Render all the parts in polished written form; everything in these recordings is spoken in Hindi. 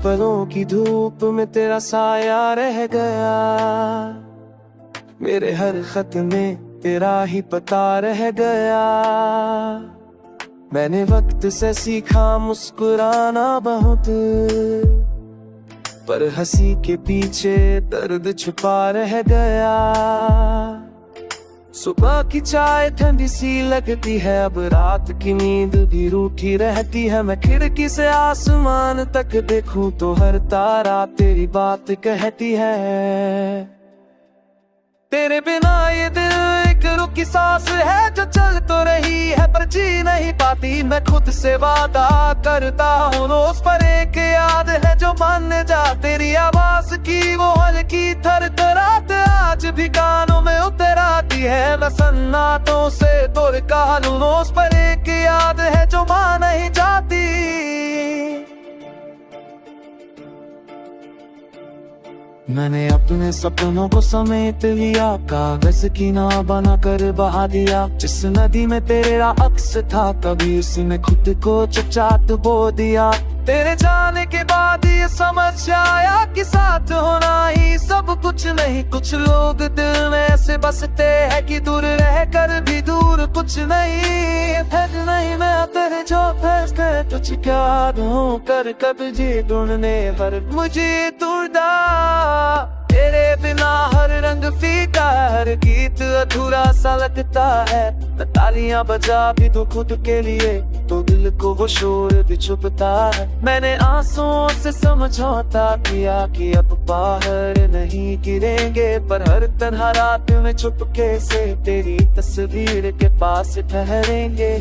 पलों की धूप में तेरा साया रह गया, मेरे हर खत में तेरा ही पता रह गया। मैंने वक्त से सीखा मुस्कुराना बहुत, पर हंसी के पीछे दर्द छुपा रह गया। सुबह की चाय ठंडी सी लगती है, अब रात की नींद भी रूठी रहती है। मैं खिड़की से आसमान तक देखूं तो हर तारा तेरी बात कहती है। तेरे बिना ये दिल एक रुकी सांस है जो चल तो रही है पर जी नहीं पाती। मैं खुद से वादा करता हूँ रोज, पर एक याद है जो मान जा। तेरी आवाज की वो हल्की थरथराहट आज भी कानों में उतर आती है। मैं सन्नाटों से दूर कहा लूं रोज, पर एक याद है जो मान नहीं जाती। मैंने अपने सपनों को समेट लिया, कागज की नाव बना कर बहा दिया। जिस नदी में तेरा अक्स था कभी उसी में खुद को चुपचाप बो दिया। तेरे जाने के बाद ये समझ आया कि साथ होना ही सब कुछ नहीं। कुछ लोग दिल में ऐसे बसते हैं कि दूर रह कर भी दूर कुछ नहीं। फिर नहीं मैं तेरे जो फैसले तुझ क्या दूं कर कब जी ढूंढने पर मुझे तुरदा। तेरे बिना हर रंग फीका, हर गीत अधूरा सा लगता है। मैं तालियां बजा भी तो खुद के लिए, तो दिल को वो शोर भी चुभता है। मैंने आंसुओं से समझौता किया कि अब बाहर नहीं गिरेंगे, पर हर तन्हा रात में चुपके से तेरी तस्वीर के पास ठहरेंगे।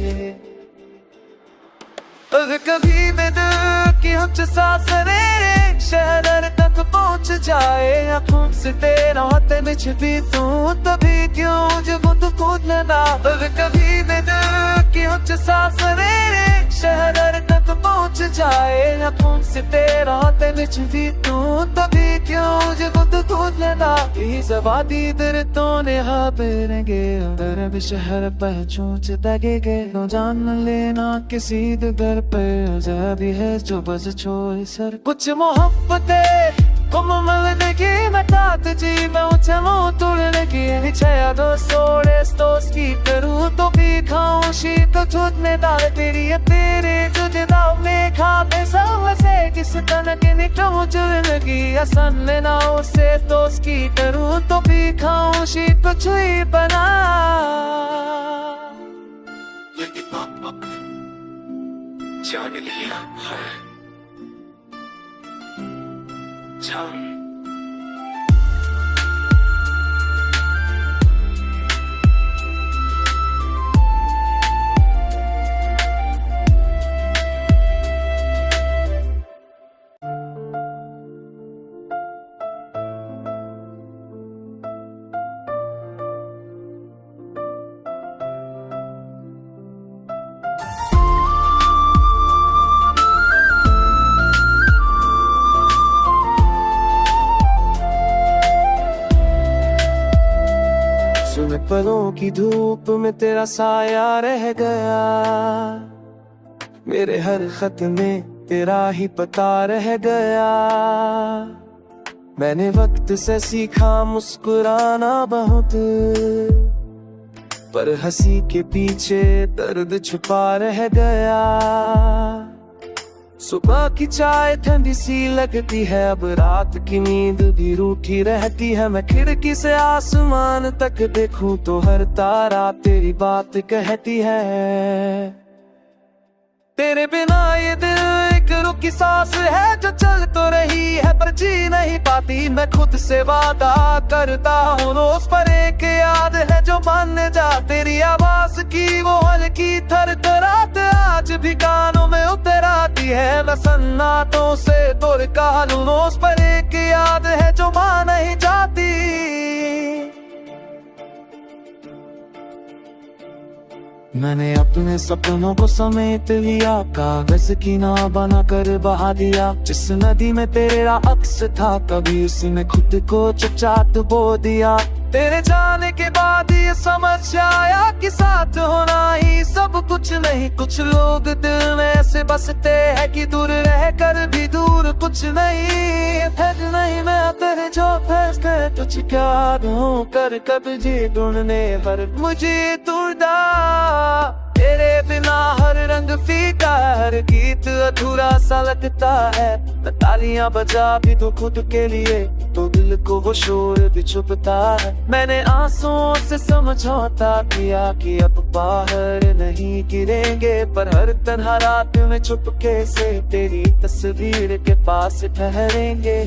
अब कभी मैं दिल की उच्च सांसें शहर तक पहुंच जाए, आँखों से तेरा हाथ में छिपी तू तभी क्यों जब तू खुद लेना। अब कभी मैं दिल की उच्च सांसें शहर तक पहुंच जाए, आँखों से तेरा हाथ में छिपी तू तभी क्यों जब तू खुद लेना। इस वादी दर तो ने हाबेंगे उधर भी शहर पर चूच दगेगे। तो जान लेना किसी दर पे भी है जो बस छोड़ सर। कुछ मोहब्बतें मुकम्मल लगी मैं तात जी मैं उठे मुँह तोड़ने की निचया दोस्तोड़े दोस्त की करूँ तो भी खाऊं शीत छूट में डाल तेरी तेरे तुझे दाव में खाते सब से किस तरह के निकलूं जुड़ लगी आसान में ना उसे दोस्त की करूँ तो भी खाऊं शीत छुई बना। जान लिया है जान। पलों की धूप में तेरा साया रह गया, मेरे हर खत में तेरा ही पता रह गया। मैंने वक्त से सीखा मुस्कुराना बहुत, पर हंसी के पीछे दर्द छुपा रह गया। सुबह की चाय ठंडी सी लगती है, अब रात की नींद भी रूठी रहती है। मैं खिड़की से आसमान तक देखूं तो हर तारा तेरी बात कहती है। तेरे बिना ये दिल एक रुकी सांस है जो चल तो रही है पर जी नहीं पाती। मैं खुद से वादा करता हूँ रोज, पर एक याद है जो मान जा। तेरी आवाज की वो हल्की थरथराहट आज भी कानों में उतर आती है। मैं सन्नाटों से दूर कहा लूं रोज, पर एक याद है जो मान नहीं जाती। मैंने अपने सपनों को समेट लिया, कागज की नाव बना कर बहा दिया। जिस नदी में तेरा अक्स था कभी उसी में खुद को चुपचाप बो दिया। तेरे जाने के बाद ये समझ आया कि साथ होना ही सब कुछ नहीं। कुछ लोग दिल में ऐसे बसते हैं कि दूर रह कर भी दूर कुछ नहीं। फिर नहीं मैं तेरे जो फंस गए तुझ क्या दूं कर कब जी ढूंढने पर मुझे ढूंढा। तेरे बिना हर रंग फीका, हर गीत अधूरा सा लगता है। मैं तालियां बजा भी तो खुद के लिए, तो दिल को वो शोर भी चुभता है। मैंने आंसुओं से समझौता किया कि अब बाहर नहीं गिरेंगे, पर हर तन्हा रात में चुपके से तेरी तस्वीर के पास ठहरेंगे।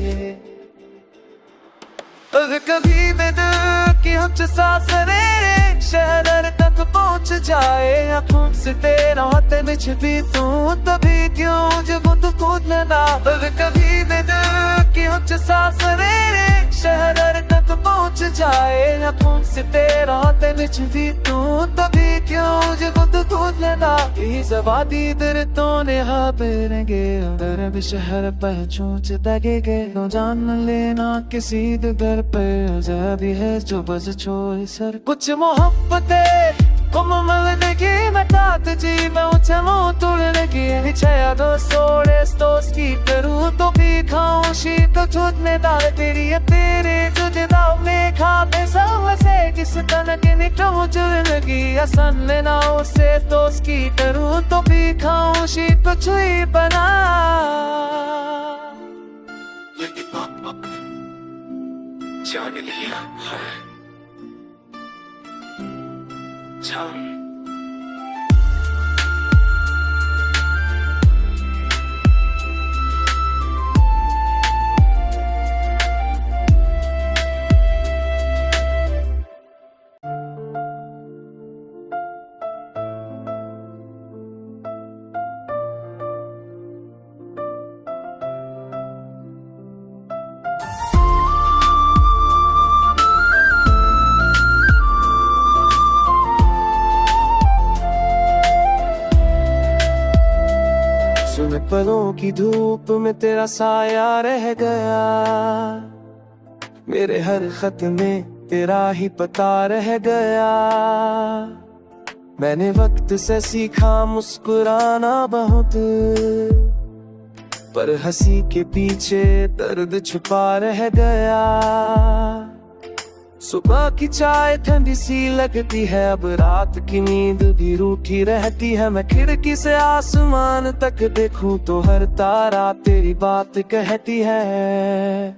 अगर कभी मैं दिल की हमसे सांस मेरे शहर तक पहुंच जाए, आँखों से तेरा हाथ में छिपी तू तभी क्यों जब तू खुद लेना। अगर कभी मैं दिल की हमसे सांस मेरे शहर तक पहुंच जाए, आँखों से तेरा हाथ में छिपी तू तभी क्यों जब तू खुद लेना। यही जवादी दर तो ने हाबेंगे अंदर भी शहर पहुंच दगेगे। न जान लेना किसी दर पे भी है जो बस छोड़ सर कुछ मोहब्बतें मुकम्मल लगी। मैं तात जी मैं उठे मुँह तोड़ लगी छया दो सोड़े स्टोस की करूँ तो भी खाऊं शीत छूट में डाल तेरी तेरे तुझे दाव में खाते से किस तरह के निकलूं जुड़ लगी। आसान लेना उसे दोस्त की करूँ तो भी खाऊं शीत छुई बना। जान लिया जान पलों की धूप में तेरा साया रह गया, मेरे हर खत में तेरा ही पता रह गया। मैंने वक्त से सीखा मुस्कुराना बहुत, पर हंसी के पीछे दर्द छुपा रह गया। सुबह की चाय ठंडी सी लगती है, अब रात की नींद भी रूठी रहती है। मैं खिड़की से आसमान तक देखूं तो हर तारा तेरी बात कहती है।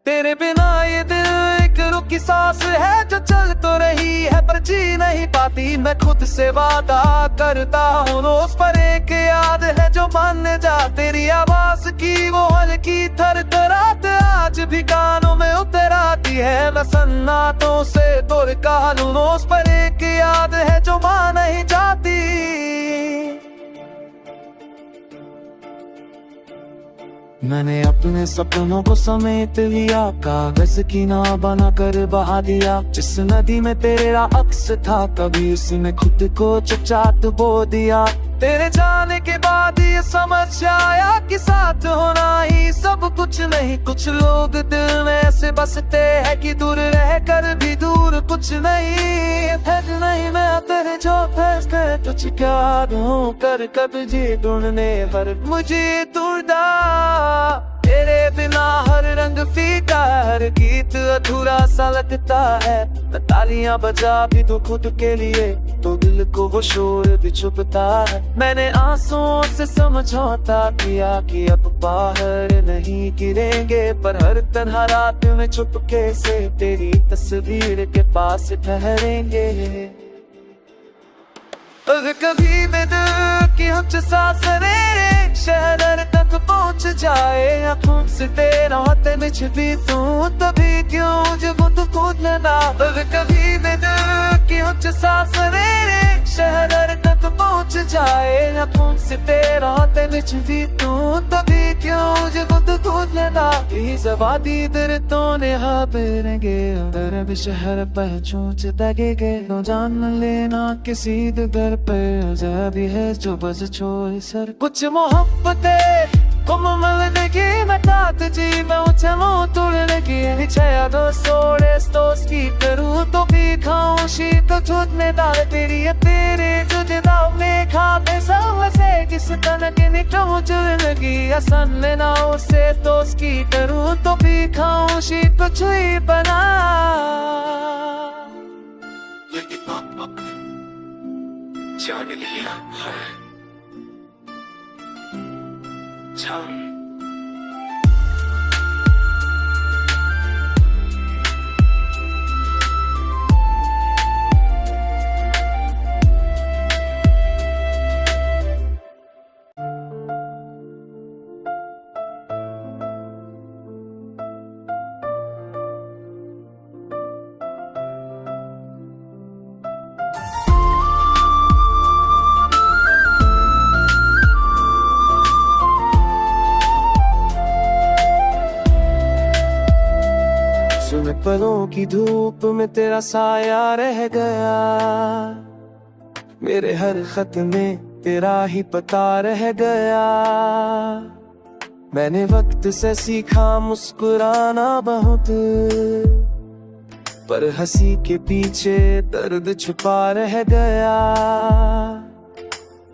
तेरे बिना ये दिल एक रुकी सांस है जो चल तो रही है पर जी नहीं पाती। मैं खुद से वादा करता हूँ रोज पर एक याद है जो मानने जा। तेरी आवाज की वो हल्की थरथराहट आज भी कानों में उतर आती है। मैं सन्नाटों से दूर कानून रोज पर एक याद है जो मान नहीं जाती। मैंने अपने सपनों को समेट लिया, कागज की नाव बना कर बहा दिया। जिस नदी में तेरा अक्स था कभी उसी में खुद को चुपचाप बो दिया। तेरे जाने के बाद ये समझ आया कि साथ होना ही सब कुछ नहीं। कुछ लोग दिल में ऐसे बसते हैं कि दूर रह कर भी दूर कुछ नहीं। फिर नहीं मैं तेरे जो फंस गए तुझ क्या दूं कर कब जी ढूंढने पर मुझे ढूंढा। तेरे बिना हर रंग फीका, हर गीत अधूरा सा लगता है। मैं तालियां बजा भी तो खुद के लिए, तो दिल को वो शोर भी चुभता है। मैंने आंसुओं से समझौता किया कि अब बाहर नहीं गिरेंगे, पर हर तन्हा रात में चुपके से तेरी तस्वीर के पास ठहरेंगे। अगर कभी मैं दिल की हमसे सांस मेरे शहर तक पहुंच जाए, आँखों से तेरा हाथ में छिपी तू तभी क्यों जब तू खुद लेना। अगर कभी मैं दिल की हमसे सांस मेरे शहर तक पहुंच जाए, आँखों से तेरा हाथ में छिपी तू तभी क्यों जब तू खुद लेना। यही जवादी दर तो ने हाबेंगे अंदर भी शहर पहुंच दगेगे। न जान लेना किसी दर पे भी है जो बस छोड़ सर कुछ Mohabbatein Come legi metat ji मैं उछलूं तुड़ लगी निचया दोस्तों की करूँ तो भी खाऊं शीत छूटने दाल तेरी है तेरे तुझे दाव में खाते सब से किस तरह की निकलूं जुड़ लगी आसान लेना उसे दोस्त की करूँ तो भी खाऊं शीत छुई बना जान लिया है जान सुन पलों की धूप में तेरा साया रह गया मेरे हर खत में तेरा ही पता रह गया मैंने वक्त से सीखा मुस्कुराना बहुत पर हंसी के पीछे दर्द छुपा रह गया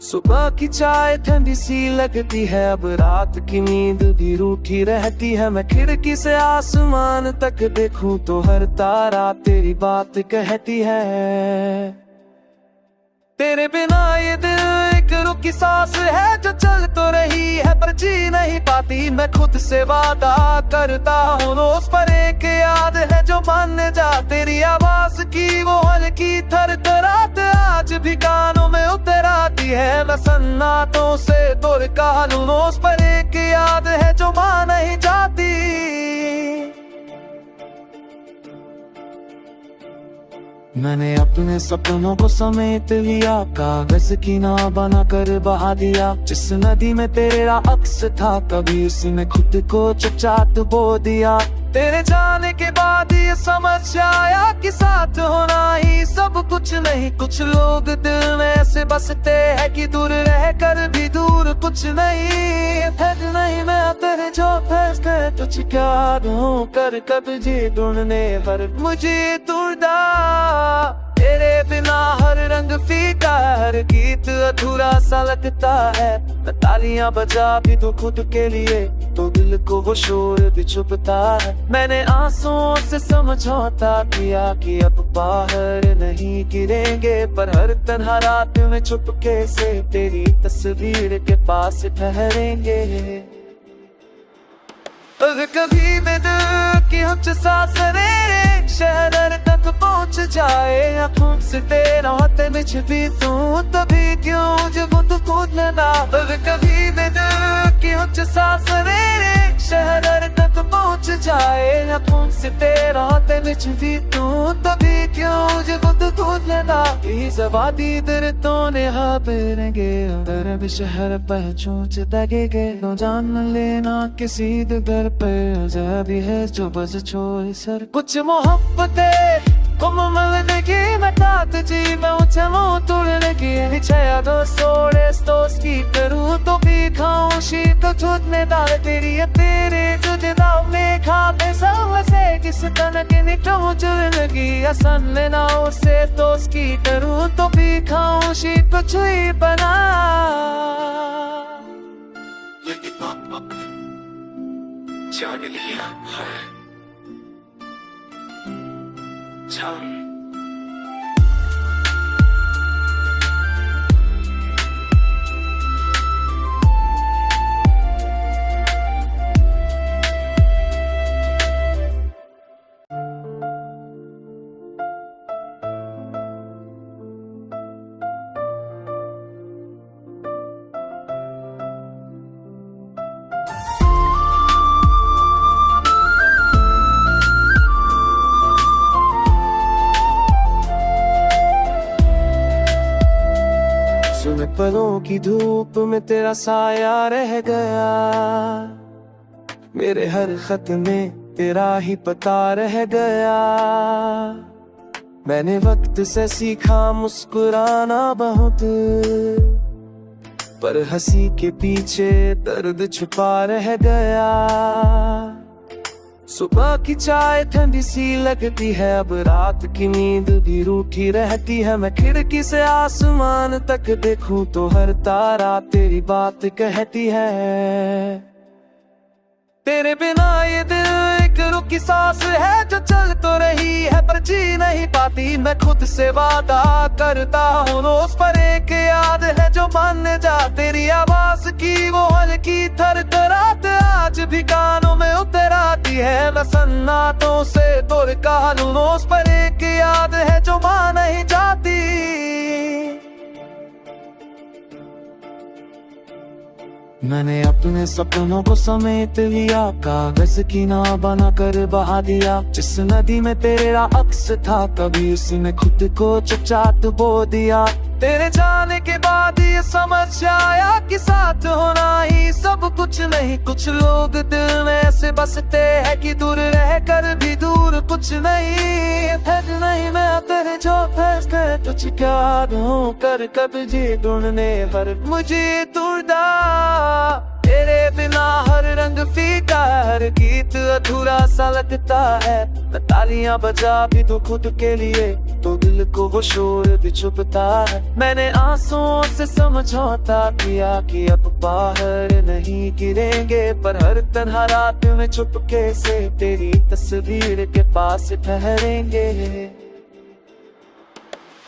सुबह की चाय ठंडी सी लगती है अब रात की नींद भी रूठी रहती है मैं खिड़की से आसमान तक देखूं तो हर तारा तेरी बात कहती है तेरे बिना ये दिल एक रुकी सांस है जो चल तो रही है पर जी नहीं पाती मैं खुद से वादा करता हूँ रोज पर एक याद है जो मान जा तेरी आवाज की वो हल्की थरथराहट आज भी कानों में उतर आती है मैं सन्नाटों से दूर का लूं रोज पर एक याद है जो मान नहीं जाती मैंने अपने सपनों को समेट लिया कागज की नाव बना कर बहा दिया जिस नदी में तेरा अक्स था कभी उसी में खुद को चुपचाप बो दिया तेरे जाने के बाद ये समझ आया कि साथ होना ही सब कुछ नहीं कुछ लोग दिल में ऐसे बसते हैं कि दूर रह कर भी दूर कुछ नहीं है नहीं मैं तेरे जो फैसले तुझ क्या दूं कर कब जी ढूंढने पर मुझे ढूंढा तेरे बिना हर रंग फीका हर गीत अधूरा सा लगता है मैं तालियां बजा भी तो खुद के लिए तो दिल को वो शोर भी चुपता है मैंने आंसुओं से समझौता किया कि अब बाहर नहीं गिरेंगे पर हर तन्हा रात में चुपके से तेरी तस्वीर के पास ठहरेंगे अगर कभी मैं दिल की उच्च सांसें शहर तक पहुंच जाए आँखों से तेरा हाथ में छिपी तू तभी क्यों जब तू कूद लेना अगर कभी मैं दिल की उच्च सांसें शहर तक पहुंच जाए आँखों से तेरा हाथ में छिपी तू तभी क्यों जब तू कूद लेना इस वादी दर तो ने हाबेंगे उधर भी शहर पर चूच दगेगे तो जान लेना किसी घर पे भी है जो बस छोड़ सर कुछ मोहब्बतें कोमल लगी मैं तात जी मैं उछलूं तुड़ लगी निचया दोस्तों की करूँ तो भी खाऊं शीत छूटने दाल तेरी है तेरे तुझे दाव में खाते सब से किस तरह की निकलूं जुड़ लगी आसान लेना उसे दोस्त की करूँ तो भी खाऊं शीत छुई बना जान लिया है जान सुन पलों की धूप में तेरा साया रह गया मेरे हर खत में तेरा ही पता रह गया मैंने वक्त से सीखा मुस्कुराना बहुत पर हंसी के पीछे दर्द छुपा रह गया। सुबह की चाय ठंडी सी लगती है, अब रात की नींद भी रूठी रहती है। मैं खिड़की से आसमान तक देखूं तो हर तारा तेरी बात कहती है। तेरे बिना ये दिल एक रुकी सांस है जो चल तो रही है पर जी नहीं पाती। मैं खुद से वादा करता हूँ रोज, पर एक याद है जो मान जा। तेरी आवाज की वो हल्की थरथराहट आज भी कानों में उतर आती है। मैं सन्नाटों से दूर कहा लूं रोज, पर एक याद है जो मान नहीं जाती। मैंने अपने सपनों को समेट लिया, कागज की नाव बना कर बहा दिया। जिस नदी में तेरा अक्स था कभी उसी में खुद को चुपचाप डुबो दिया। तेरे जाने के बाद ये समझ आया कि साथ होना ही सब कुछ नहीं। कुछ लोग दिल में ऐसे बसते हैं कि दूर रह कर भी दूर कुछ नहीं। फिर नहीं मैं तेरे जो फैसले तुझ क्या दूं कर कब्जे ढूंढने पर मुझे दूरदा। तेरे बिना हर रंग फीका, हर गीत अधूरा सा लगता है। मैं तालियां बजा भी तो खुद के लिए, तो दिल को वो शोर भी चुपता है। मैंने आंसुओं से समझौता किया कि अब बाहर नहीं गिरेंगे, पर हर तन्हा रात में चुपके से तेरी तस्वीर के पास ठहरेंगे।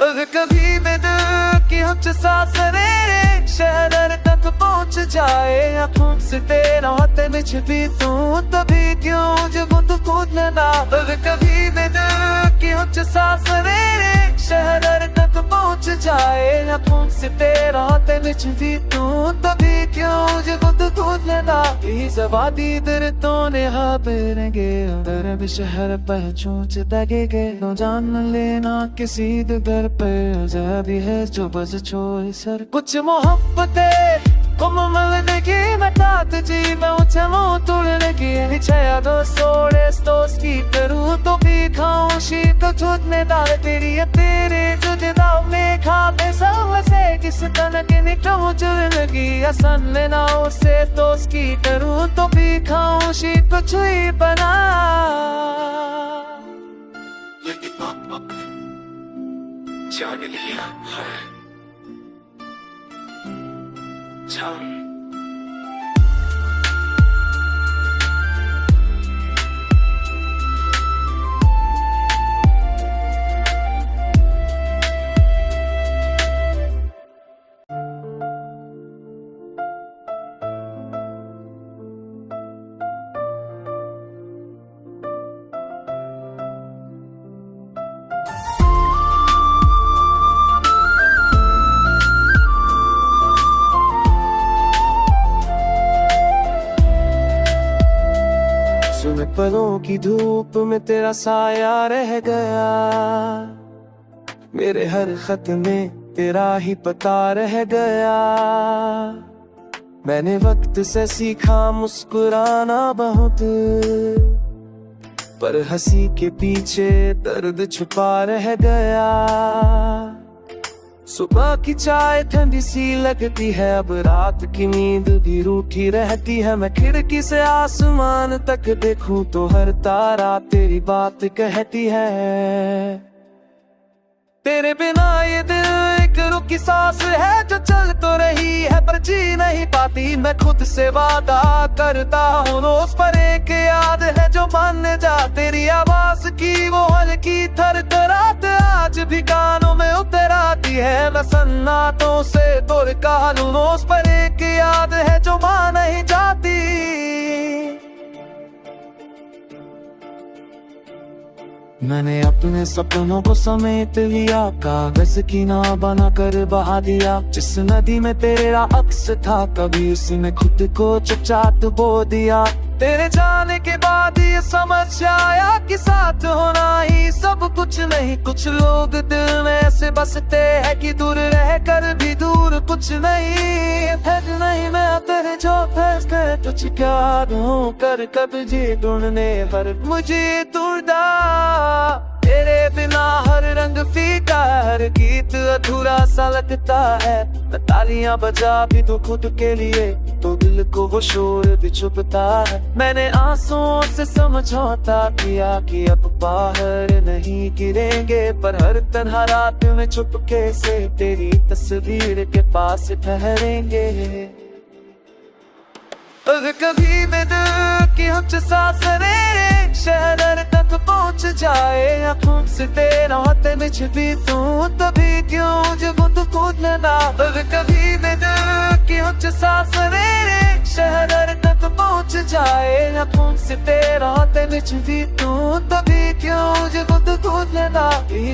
अगर कभी मैं दिल की हमच सांस मेरे शहर तक पहुंच जाए, आँखों से तेरा हाथ में छिपी तू तभी क्यों जब तू खुद लेना। अगर कभी मैं दिल की हमच सांस मेरे शहर तक पहुंच जाए, आँखों से तेरा हाथ में छिपी तू तभी क्यों जब तू खुद लेना। जवादी दर तो ने हाबेंगे उधर भी शहर पर चूच दगेगे। न जान लेना किसी दर पर जबी है जो बस छोड़ सर। कुछ मोहब्बतें मुकम्मल देखी मैं तात जी मैं उठे मुँह तोड़ने की छया दोस्तों की करूँ तो भी खाऊं शीत छूटने दाल तेरी है तेरे तुझे दाव में खाते सब से किस तन के निकलूं चुन लगी आसान लेना उसे दोस्त की करूँ तो भी खाऊं शीत छुई बना। जान लिया है जान पलों की धूप में तेरा साया रह गया। मेरे हर खत में तेरा ही पता रह गया। मैंने वक्त से सीखा मुस्कुराना बहुत, पर हंसी के पीछे दर्द छुपा रह गया। सुबह की चाय ठंडी सी लगती है, अब रात की नींद भी रूठी रहती है। मैं खिड़की से आसमान तक देखूं तो हर तारा तेरी बात कहती है। तेरे बिना ये दिल एक रुकी सांस है जो चल तो रही है पर जी नहीं पाती। मैं खुद से वादा करता हूँ रोज, पर एक याद है जो मान जा। तेरी आवाज की वो हल्की थरथराहट आज भी कानों में उतर आती है। मैं सन्नाटों से दूर कहा लूं रोज, पर एक याद है जो मान नहीं जाती। मैंने अपने सपनों को समेट लिया, कागज की नाव बना कर बहा दिया। जिस नदी में तेरा अक्स था कभी उसी में खुद को चुपचाप डुबो दिया। तेरे जाने के बाद ये समझ आया कि साथ होना ही सब कुछ नहीं। कुछ लोग दिल में ऐसे बसते हैं कि दूर रह कर भी दूर कुछ नहीं। फिर नहीं मैं तेरे जो फैसले तुझ क्या दूं कर कब्जे ढूंढने पर मुझे दूरदा। तेरे बिना हर रंग फीका, हर गीत अधूरा सा लगता है। मैं तालियां बजा भी तो खुद के लिए, तो दिल को वो शोर भी चुभता है। मैंने आंसुओं से समझौता किया कि अब बाहर नहीं गिरेंगे, पर हर तन्हा रात में चुपके से तेरी तस्वीर के पास ठहरेंगे। अगर कभी मैं दिल की हमच सांस मेरे शहर तक पहुंच जाए, आँखों से तेरा हाथ में छिपी तू, तभी क्यों जब तू खुद लेना। अगर कभी मैं दिल की हमच सांस मेरे शहर तक पहुंच जाए, आँखों से तेरा हाथ में छिपी तू, तभी क्यों जब तू खुद लेना।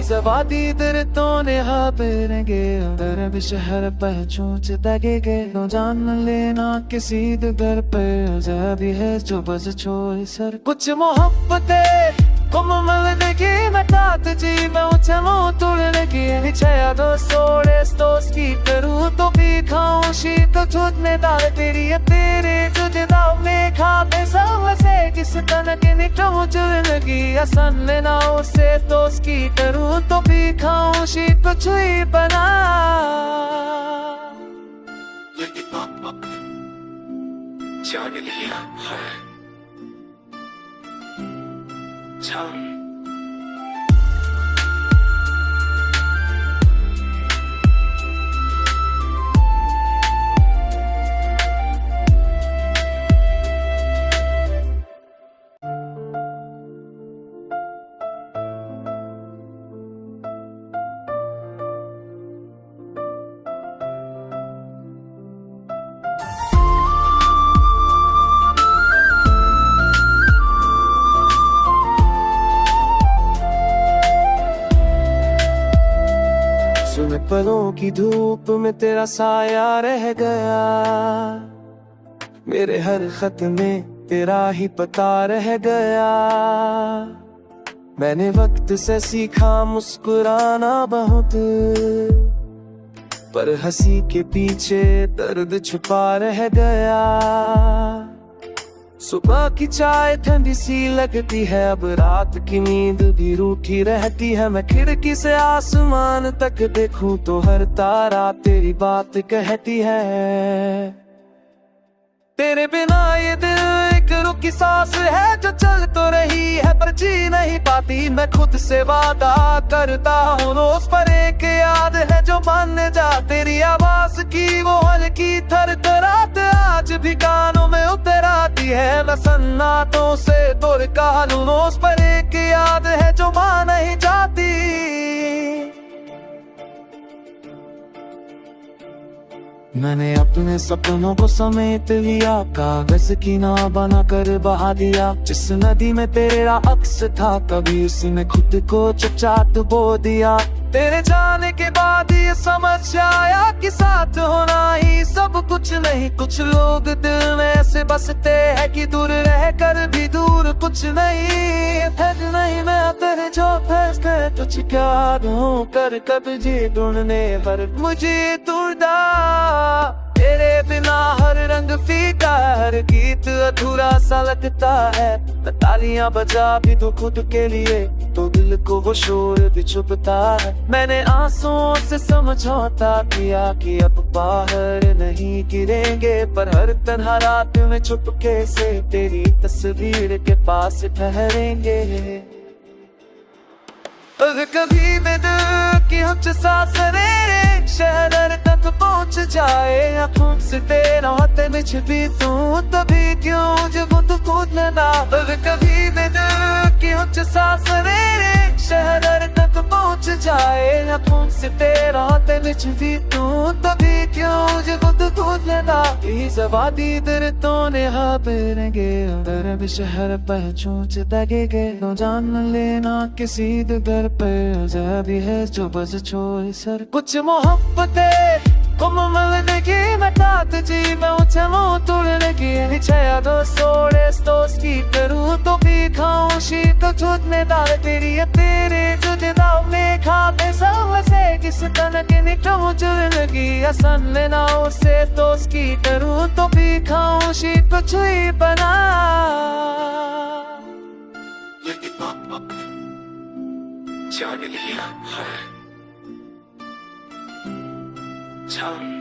जवादी दर तो ने हाबेंगे अंदर भी शहर पर चूच दगेगे, नो जान लेना किसी दर पर जबी है जो बस छोड़ सर। कुछ मोहब्बतें कोमल देखी मैं तात जी मैं उछलो तुड़ने की निचया दो सोड़े स्टोस की करूँ तो भी खाऊं शीत छूटने दाल तेरी तेरे तुझे दाव में खाते सब से किस तरह के निकलूं जुड़ने की आसान लेना उसे दोस्त की करूँ तो भी खाऊं शीत छुई बना। जाने लिया है पलों की धूप में तेरा साया रह गया, मेरे हर खत में तेरा ही पता रह गया। मैंने वक्त से सीखा मुस्कुराना बहुत, पर हंसी के पीछे दर्द छुपा रह गया। सुबह की चाय ठंडी सी लगती है, अब रात की नींद भी रूठी रहती है। मैं खिड़की से आसमान तक देखूं तो हर तारा तेरी बात कहती है। तेरे बिना ये दिल एक रुकी सांस है जो चल तो रही है पर जी नहीं पाती। मैं खुद से वादा करता हूँ रोज पर एक याद है जो मान जा, तेरी आवाज की वो हल्की थरथराहट आज भी कानों में उतर आती है। मैं सन्नाटों से दूर कहां रोज पर एक याद है जो मान नहीं जाती। मैंने अपने सपनों को समेट लिया, कागज की नाव बना कर बहा दिया। जिस नदी में तेरा अक्स था कभी उसी में खुद को चुपचाप बो दिया। तेरे जाने के बाद ये समझ आया कि साथ होना ही सब कुछ नहीं। कुछ लोग दिल में ऐसे बसते हैं कि दूर रह कर भी दूर कुछ नहीं। फिर नहीं मैं तेरे जो फंस कर तुझ क्या दूं कर कब जी ढूंढने पर मुझे दूरदा। तेरे बिना हर रंग फीका, हर गीत अधूरा सा लगता है। मैं तालियां बजा भी तो खुद के लिए, तो दिल को वो शोर भी चुभता है। मैंने आंसुओं से समझौता किया कि अब बाहर नहीं गिरेंगे, पर हर तन्हा रात में चुपके से तेरी तस्वीर के पास ठहरेंगे। अगर कभी मैं दिल की हमच सांस मेरे शहर तक पहुंच जाए, आँखों से तेरा हाथ में छिपी तू, तभी क्यों जब तू खुद लेना। अगर कभी मैं दिल की हमच सांस मेरे शहर तक पहुंच जाए, आँखों से तेरा हाथ में छिपी तू, तभी क्यों जब तू खुद लेना। जवादी दर तो ने हाबेंगे अंदर भी शहर पर चूच दगेगे, नो जान लेना किसी दर पर जबी है जो बस छोड़ सर। कुछ मोहब्बतें कोमल देखी मैं तात जी मैं उछलो तुड़ने की निचया दो सोड़े स्टोस की करूँ तो भी खाऊं शीत छूटने दाल तेरी तेरे तुझे दाव में खाते सब से किस तरह के निकलूं जुड़ने की आसान लेना उसे दोस्त की करूँ तो भी खाऊं शीत छुई बना। जान लिया है जान।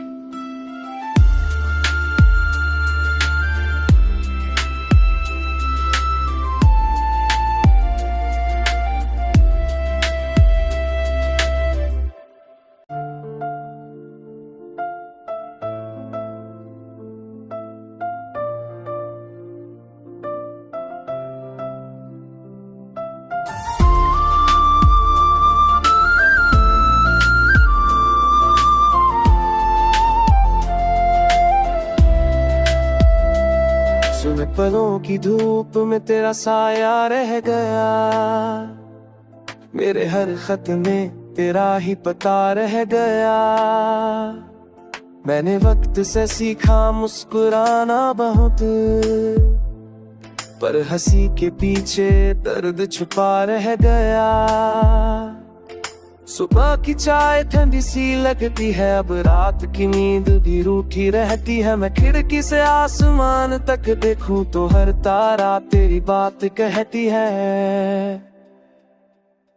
पलों की धूप में तेरा साया रह गया, मेरे हर खत में तेरा ही पता रह गया। मैंने वक्त से सीखा मुस्कुराना बहुत, पर हंसी के पीछे दर्द छुपा रह गया। सुबह की चाय ठंडी सी लगती है, अब रात की नींद भी रूठी रहती है। मैं खिड़की से आसमान तक देखूं तो हर तारा तेरी बात कहती है।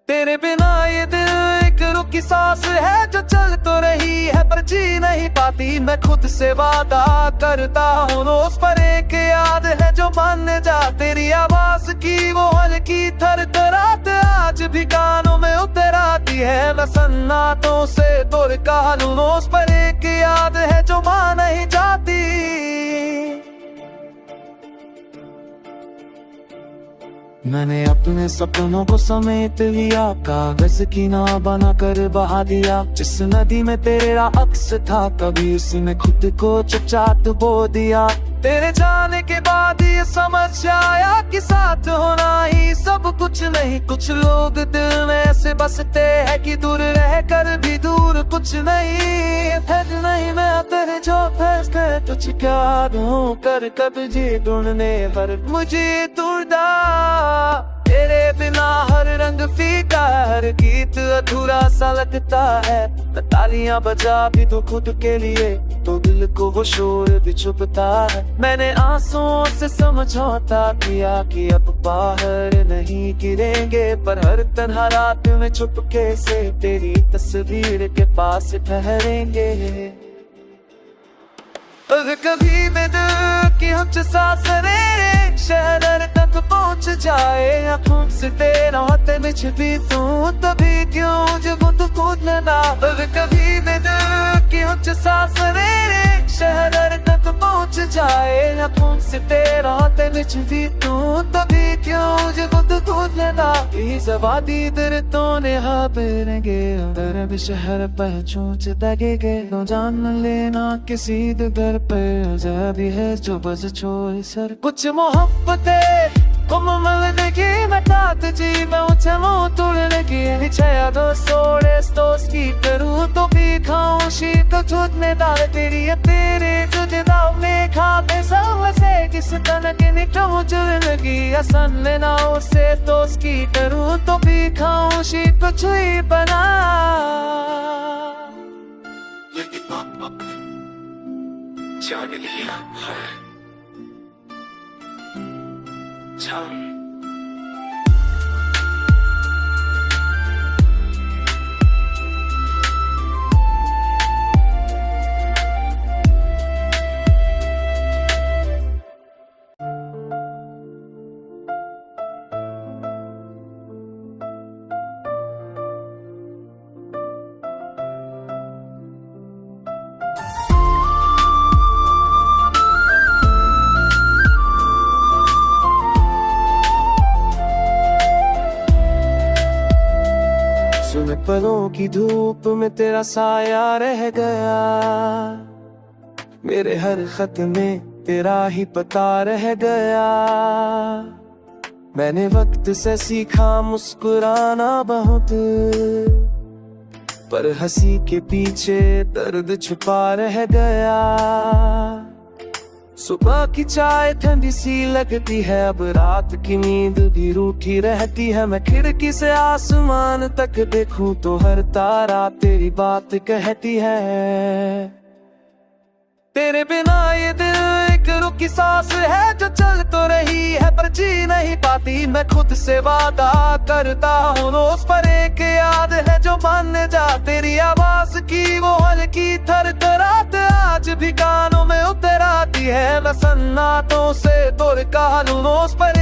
तेरे बिना ये दिल एक रुकी सांस है जो चल तो रही है पर जी नहीं पाती। मैं खुद से वादा करता हूँ रोज, पर एक याद है जो मान जा। तेरी आवाज की वो हल्की थरथराहट आज भी कानों में उतर आती है। मैं सन्नाटों से दूर कहा लूं रोज, पर एक याद है जो मान नहीं जाती। मैंने अपने सपनों को समेट लिया, कागज की नाव बना कर बहा दिया। जिस नदी में तेरा अक्स था कभी उसी में खुद को चुपचाप बो दिया। तेरे जाने के बाद ये समझ आया कि साथ होना ही सब कुछ नहीं। कुछ लोग दिल में ऐसे बसते हैं कि दूर रह कर भी दूर कुछ नहीं। फिर नहीं मैं तेरे जो फैसले तुझ क्या दूं कर कब जी ढूंढने पर मुझे ढूंढा। तेरे बिना हर रंग फीका, हर गीत अधूरा सा लगता है। मैं तालियां बजा भी तो खुद के लिए, तो दिल को वो शोर भी चुभता है। मैंने आंसुओं से समझौता किया कि अब बाहर नहीं गिरेंगे, पर हर तन्हा रात में चुपके से तेरी तस्वीर के पास ठहरेंगे। अगर कभी मैं दिल की हमच सांसें शहर तक पहुंच जाए, आँखों से तेरा हाथ में छिपी तू तभी क्यों जब तू खुद लेना। अगर कभी मैं दिल की हमच सांसें शहर तक पहुंच जाए, आँखों से तेरा हाथ में छिपी तू तभी क्यों जब तू खुद लेना। इस आबादी दर तो ने हाबेंगे दर भी शहर पर चूच दगेगे। तो जान लेना किसी घर पे भी है जो बस छोड़ सर। कुछ मोहब्बतें मुकम्मल देखी मैं तात जी मैं उठे मुँह तोड़ने की इच्छा। दोस्त की करूँ तो भी खाऊं शीत झूठ में डाल तेरी है तेरे तुझे दाव में खाते सब से किस तरह के निकलूं चुन लगी आसान लेना उसे। दोस्त की करूँ तो भी खाऊं शीत छुई बना। जान लिया है जान। पलों की धूप में तेरा साया रह गया, मेरे हर खत में तेरा ही पता रह गया। मैंने वक्त से सीखा मुस्कुराना बहुत, पर हंसी के पीछे दर्द छुपा रह गया। सुबह की चाय ठंडी सी लगती है, अब रात की नींद भी रूठी रहती है। मैं खिड़की से आसमान तक देखूं तो हर तारा तेरी बात कहती है। तेरे बिना ये दिल एक रुकी सांस है जो चल तो रही है पर जी नहीं जज्बाती मैं खुद से वादा करता हूँ रोज, पर एक याद है जो मान जा, तेरी आवाज की वो हल्की थरथराहट आज भी कानों में उतर आती है। मैं सन्नाटों से दूर का रोज, पर